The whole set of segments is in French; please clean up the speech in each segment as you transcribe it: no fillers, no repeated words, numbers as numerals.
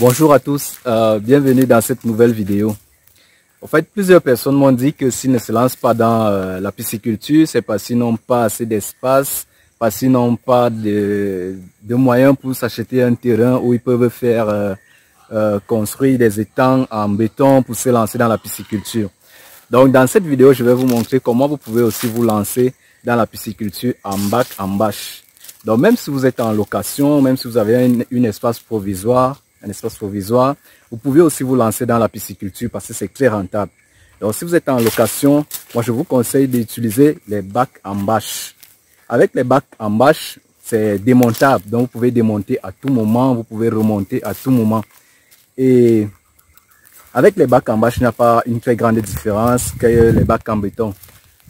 Bonjour à tous, bienvenue dans cette nouvelle vidéo. En fait, plusieurs personnes m'ont dit que s'ils ne se lancent pas dans la pisciculture, c'est parce qu'ils n'ont pas assez d'espace, parce qu'ils n'ont pas de moyens pour s'acheter un terrain où ils peuvent faire construire des étangs en béton pour se lancer dans la pisciculture. Donc, dans cette vidéo, je vais vous montrer comment vous pouvez aussi vous lancer dans la pisciculture en bac, en bâche. Donc, même si vous êtes en location, même si vous avez un espace provisoire, vous pouvez aussi vous lancer dans la pisciculture parce que c'est très rentable. Donc, si vous êtes en location, moi, je vous conseille d'utiliser les bacs en bâche. Avec les bacs en bâche, c'est démontable. Donc, vous pouvez démonter à tout moment, vous pouvez remonter à tout moment. Et avec les bacs en bâche, il n'y a pas une très grande différence que les bacs en béton.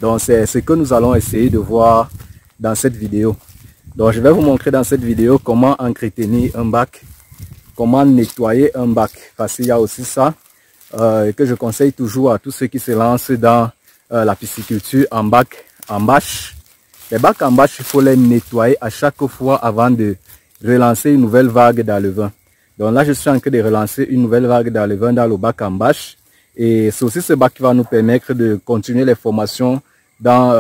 Donc, c'est ce que nous allons essayer de voir dans cette vidéo. Donc, je vais vous montrer dans cette vidéo comment entretenir un bac, comment nettoyer un bac. Parce qu'il y a aussi ça que je conseille toujours à tous ceux qui se lancent dans la pisciculture en bac, en bâche. Les bacs en bâche, il faut les nettoyer à chaque fois avant de relancer une nouvelle vague d'alevin. Donc là, je suis en train de relancer une nouvelle vague d'alevin dans le bac en bâche. Et c'est aussi ce bac qui va nous permettre de continuer les formations dans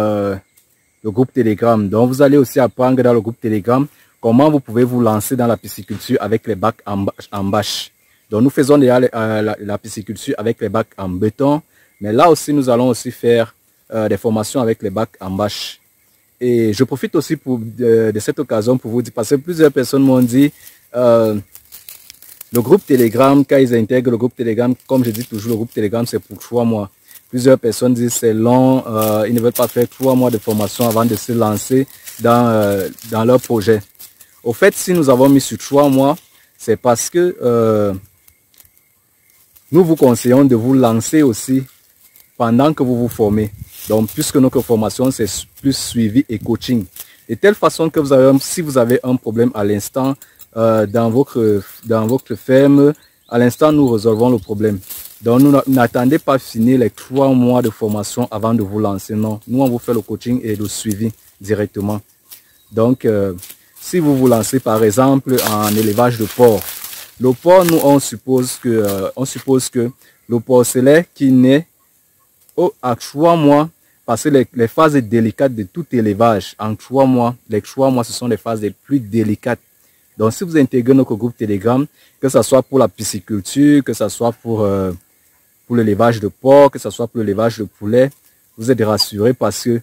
le groupe Telegram. Donc vous allez aussi apprendre dans le groupe Telegram comment vous pouvez vous lancer dans la pisciculture avec les bacs en bâche. Donc nous faisons déjà la pisciculture avec les bacs en béton. Mais là aussi, nous allons aussi faire des formations avec les bacs en bâche. Et je profite aussi de cette occasion pour vous dire, parce que plusieurs personnes m'ont dit, le groupe Telegram, quand ils intègrent le groupe Telegram, comme je dis toujours, le groupe Telegram, c'est pour 3 mois. Plusieurs personnes disent c'est long, ils ne veulent pas faire 3 mois de formation avant de se lancer dans leur projet. Au fait, si nous avons mis sur 3 mois, c'est parce que nous vous conseillons de vous lancer aussi pendant que vous vous formez. Donc, puisque notre formation, c'est plus suivi et coaching. De telle façon que si vous avez un problème à l'instant dans votre ferme, à l'instant, nous résolvons le problème. Donc, n'attendez pas finir les 3 mois de formation avant de vous lancer. Non, nous, on vous fait le coaching et le suivi directement. Donc, si vous vous lancez, par exemple, en élevage de porc, le porc, nous, on suppose que le porcelet qui naît à 3 mois, parce que les phases délicates de tout élevage, en 3 mois, les 3 mois, ce sont les phases les plus délicates. Donc, si vous intégrez notre groupe Telegram, que ce soit pour la pisciculture, que ce soit pour l'élevage de porc, que ce soit pour l'élevage de poulet, vous êtes rassurés parce que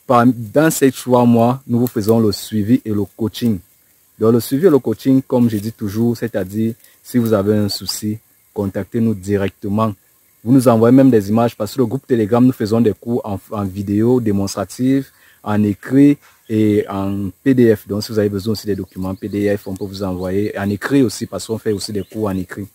dans ces 3 mois, nous vous faisons le suivi et le coaching. Donc, le suivi et le coaching, comme je dis toujours, c'est-à-dire, si vous avez un souci, contactez-nous directement. Vous nous envoyez même des images parce que le groupe Telegram, nous faisons des cours en vidéo démonstrative, en écrit et en PDF. Donc, si vous avez besoin aussi des documents PDF, on peut vous envoyer en écrit aussi parce qu'on fait aussi des cours en écrit.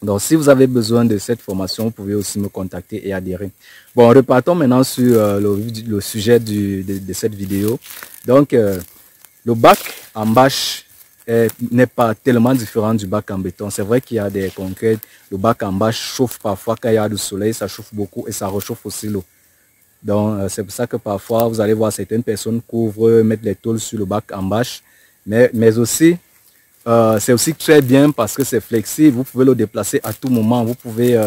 Donc, si vous avez besoin de cette formation, vous pouvez aussi me contacter et adhérer. Bon, repartons maintenant sur le sujet de cette vidéo. Donc, le bac en bâche n'est pas tellement différent du bac en béton. C'est vrai qu'il y a des concrètes. Le bac en bâche chauffe parfois quand il y a du soleil, ça chauffe beaucoup et ça réchauffe aussi l'eau. Donc, c'est pour ça que parfois, vous allez voir certaines personnes mettre les tôles sur le bac en bâche. Mais aussi, c'est aussi très bien parce que c'est flexible. Vous pouvez le déplacer à tout moment. Vous pouvez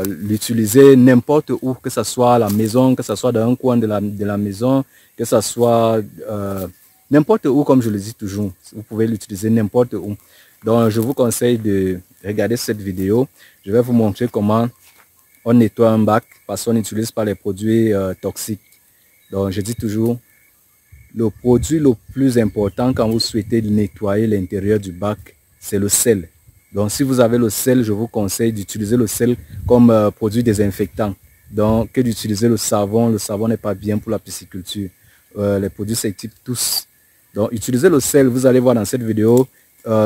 l'utiliser n'importe où, que ce soit à la maison, que ce soit dans un coin de la maison, que ce soit n'importe où, comme je le dis toujours. Vous pouvez l'utiliser n'importe où. Donc, je vous conseille de regarder cette vidéo. Je vais vous montrer comment on nettoie un bac parce qu'on n'utilise pas les produits toxiques. Donc, je dis toujours, le produit le plus important quand vous souhaitez nettoyer l'intérieur du bac, c'est le sel. Donc, si vous avez le sel, je vous conseille d'utiliser le sel comme produit désinfectant. Donc, que d'utiliser le savon. Le savon n'est pas bien pour la pisciculture. Les produits s'activent tous. Donc, utilisez le sel. Vous allez voir dans cette vidéo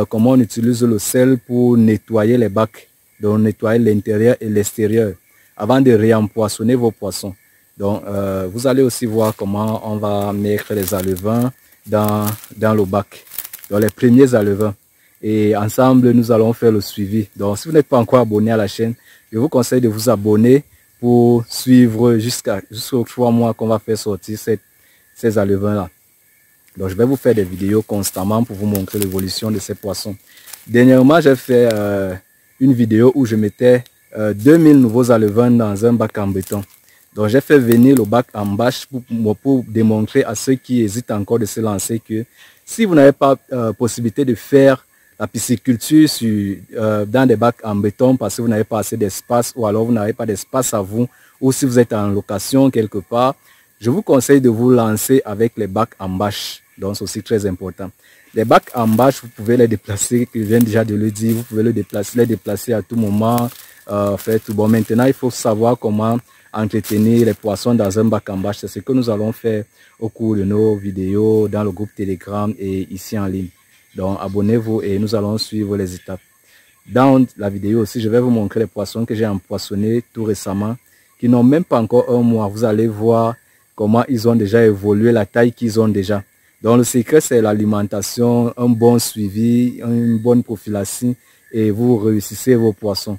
comment on utilise le sel pour nettoyer les bacs. Donc, nettoyer l'intérieur et l'extérieur avant de réempoisonner vos poissons. Donc, vous allez aussi voir comment on va mettre les alevins dans le bac. Donc, les premiers alevins. Et ensemble, nous allons faire le suivi. Donc, si vous n'êtes pas encore abonné à la chaîne, je vous conseille de vous abonner pour suivre jusqu'aux 3 mois qu'on va faire sortir ces alevins-là. Donc, je vais vous faire des vidéos constamment pour vous montrer l'évolution de ces poissons. Dernièrement, j'ai fait une vidéo où je mettais 2000 nouveaux alevins dans un bac en béton. Donc, j'ai fait venir le bac en bâche pour démontrer à ceux qui hésitent encore de se lancer que si vous n'avez pas possibilité de faire la pisciculture dans des bacs en béton parce que vous n'avez pas assez d'espace ou alors vous n'avez pas d'espace à vous ou si vous êtes en location quelque part, je vous conseille de vous lancer avec les bacs en bâche. Donc, c'est aussi très important. Les bacs en bâche, vous pouvez les déplacer, je viens déjà de le dire, vous pouvez les déplacer à tout moment. Bon, maintenant, il faut savoir comment entretenir les poissons dans un bac en bâche. C'est ce que nous allons faire au cours de nos vidéos dans le groupe Telegram et ici en ligne. Donc, abonnez-vous et nous allons suivre les étapes. Dans la vidéo aussi, je vais vous montrer les poissons que j'ai empoissonnés tout récemment, qui n'ont même pas encore un mois. Vous allez voir comment ils ont déjà évolué, la taille qu'ils ont déjà. Donc, le secret, c'est l'alimentation, un bon suivi, une bonne prophylaxie et vous réussissez vos poissons.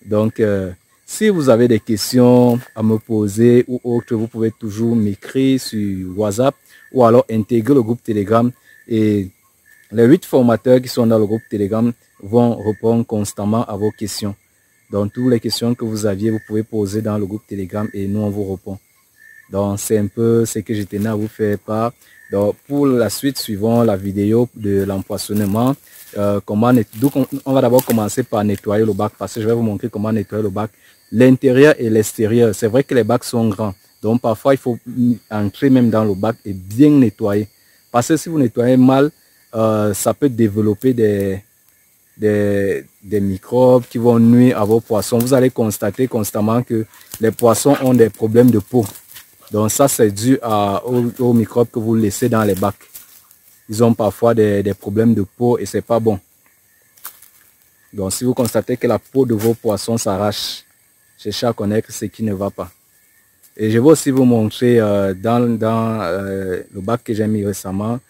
Donc, si vous avez des questions à me poser ou autres, vous pouvez toujours m'écrire sur WhatsApp ou alors intégrer le groupe Telegram. Et les 8 formateurs qui sont dans le groupe Telegram vont répondre constamment à vos questions. Donc, toutes les questions que vous aviez, vous pouvez poser dans le groupe Telegram et nous, on vous répond. Donc, c'est un peu ce que je tenais à vous faire part. Donc, pour la suite, suivant la vidéo de l'empoisonnement, on va d'abord commencer par nettoyer le bac parce que je vais vous montrer comment nettoyer le bac, l'intérieur et l'extérieur. C'est vrai que les bacs sont grands. Donc, parfois, il faut entrer même dans le bac et bien nettoyer. Parce que si vous nettoyez mal, ça peut développer des microbes qui vont nuire à vos poissons. Vous allez constater constamment que les poissons ont des problèmes de peau. Donc ça, c'est dû aux microbes que vous laissez dans les bacs. Ils ont parfois des problèmes de peau et c'est pas bon. Donc si vous constatez que la peau de vos poissons s'arrache, cherchez à connaître ce qui ne va pas. Et je vais aussi vous montrer dans le bac que j'ai mis récemment,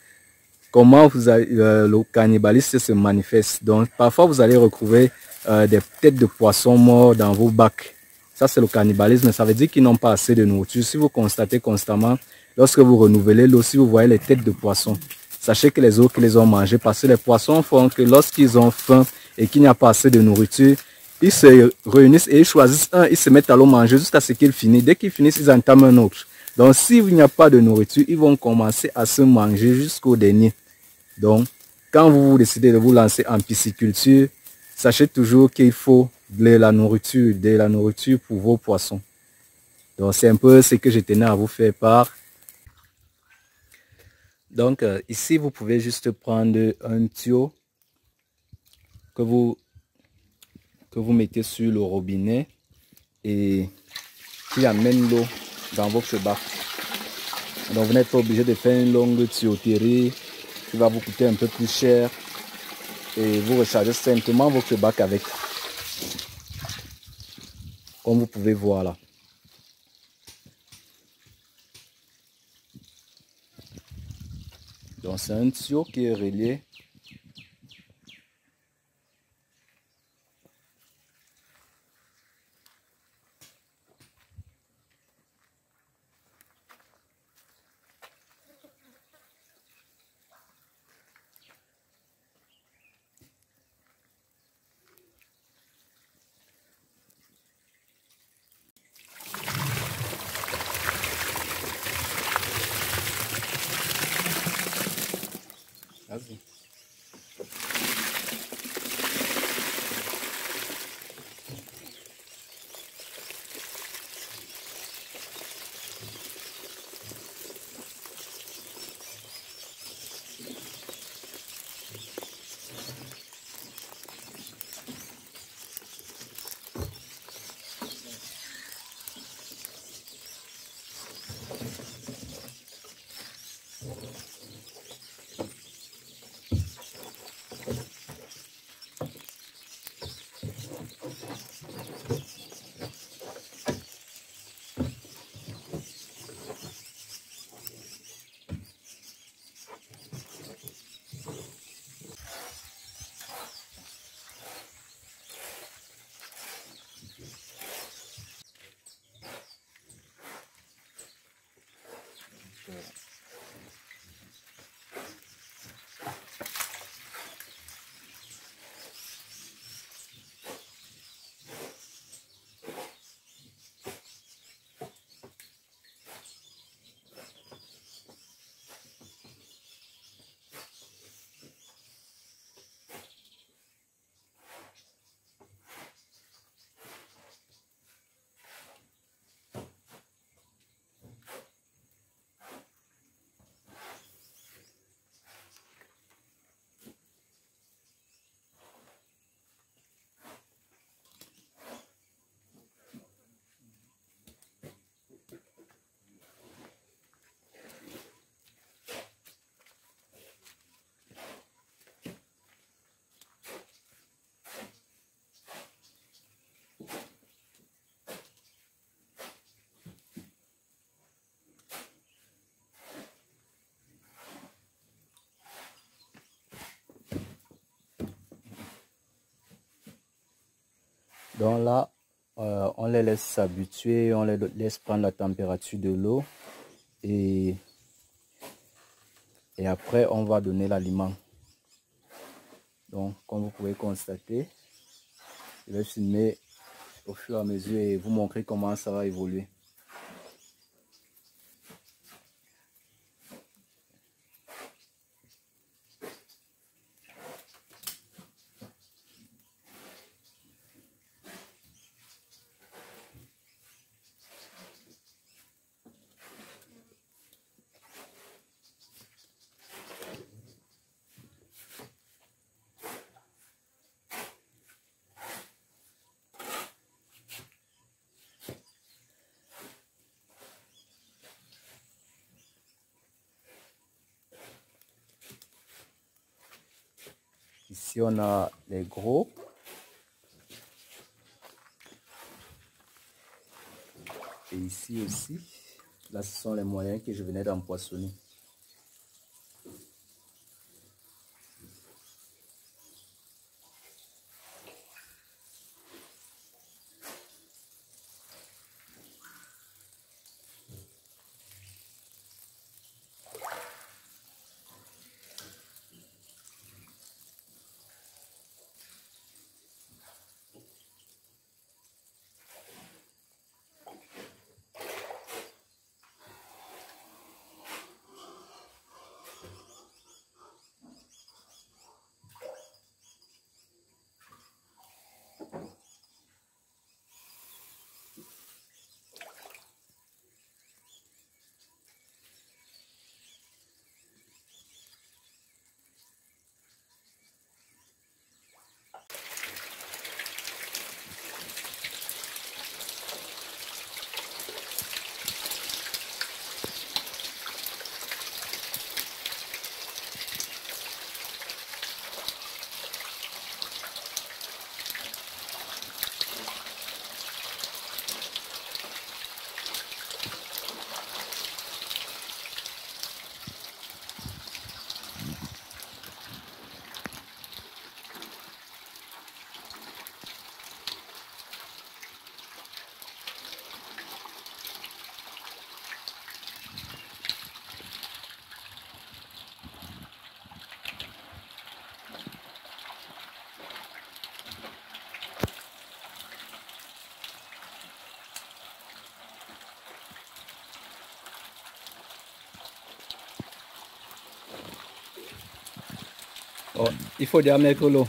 comment le cannibalisme se manifeste. Donc parfois vous allez retrouver des têtes de poissons morts dans vos bacs. Ça, c'est le cannibalisme. Ça veut dire qu'ils n'ont pas assez de nourriture. Si vous constatez constamment, lorsque vous renouvelez l'eau, si vous voyez les têtes de poissons, sachez que les eaux qui les ont mangées, parce que les poissons font que lorsqu'ils ont faim et qu'il n'y a pas assez de nourriture, ils se réunissent et ils choisissent un, ils se mettent à l'eau manger jusqu'à ce qu'ils finissent. Dès qu'ils finissent, ils entament un autre. Donc, s'il n'y a pas de nourriture, ils vont commencer à se manger jusqu'au dernier. Donc, quand vous décidez de vous lancer en pisciculture, sachez toujours qu'il faut de la nourriture pour vos poissons. Donc, c'est un peu ce que je tenais à vous faire part. Donc, ici, vous pouvez juste prendre un tuyau que vous mettez sur le robinet et qui amène l'eau dans votre bac. Donc, vous n'êtes pas obligé de faire une longue tuyauterie qui va vous coûter un peu plus cher. Et vous rechargez simplement votre bac avec. Comme vous pouvez voir là. Donc c'est un tuyau qui est relié. Vas-y. Donc là, on les laisse s'habituer, on les laisse prendre la température de l'eau et après on va donner l'aliment. Donc comme vous pouvez constater, je vais filmer au fur et à mesure et vous montrer comment ça va évoluer. Ici, on a les gros. Et ici aussi, là, ce sont les moyens que je venais d'empoisonner. Oh, il faut déjà mettre l'eau.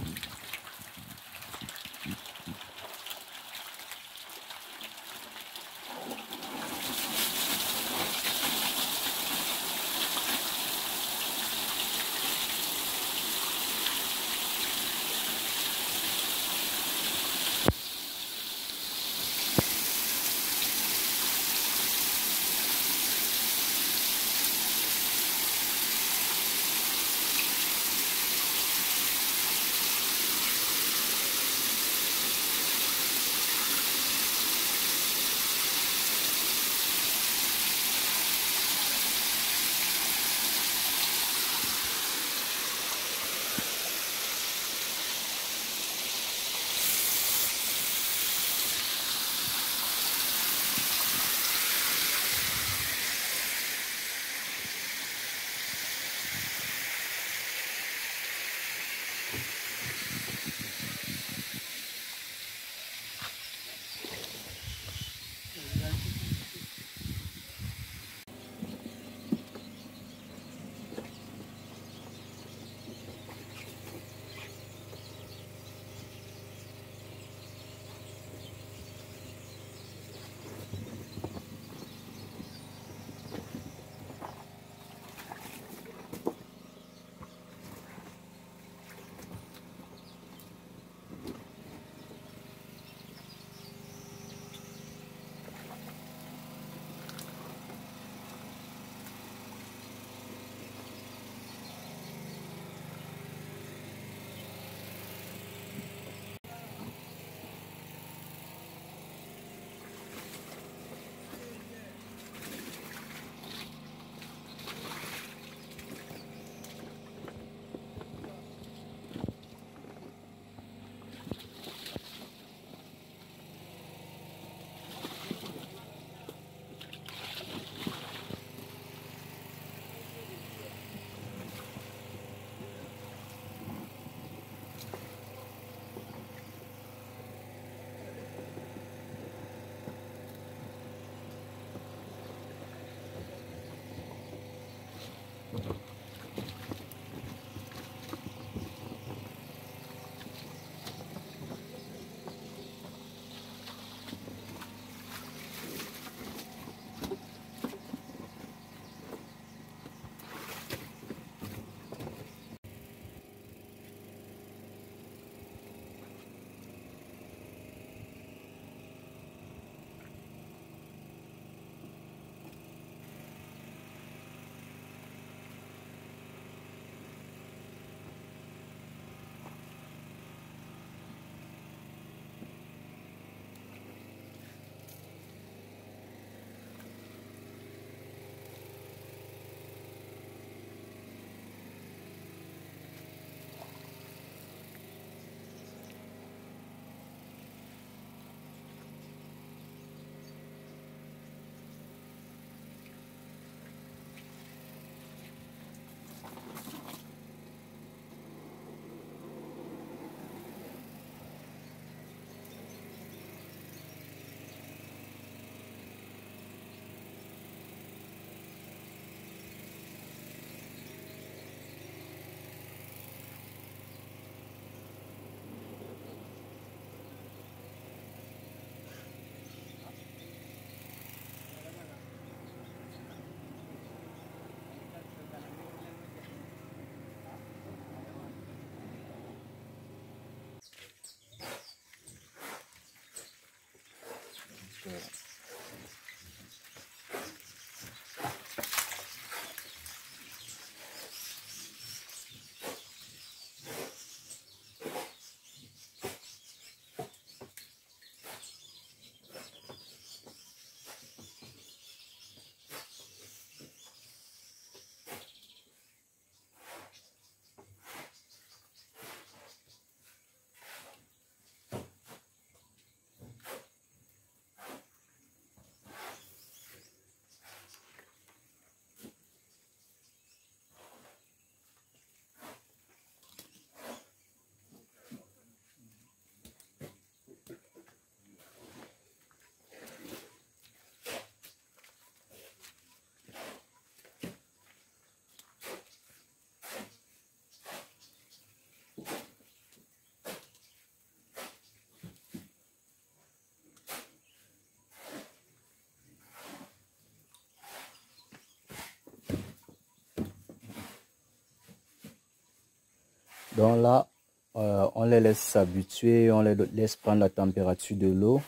Donc là, on les laisse s'habituer, on les laisse prendre la température de l'eau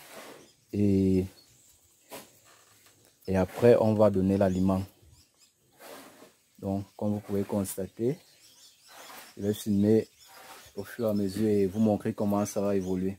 et après on va donner l'aliment. Donc comme vous pouvez constater, je vais filmer au fur et à mesure et vous montrer comment ça va évoluer.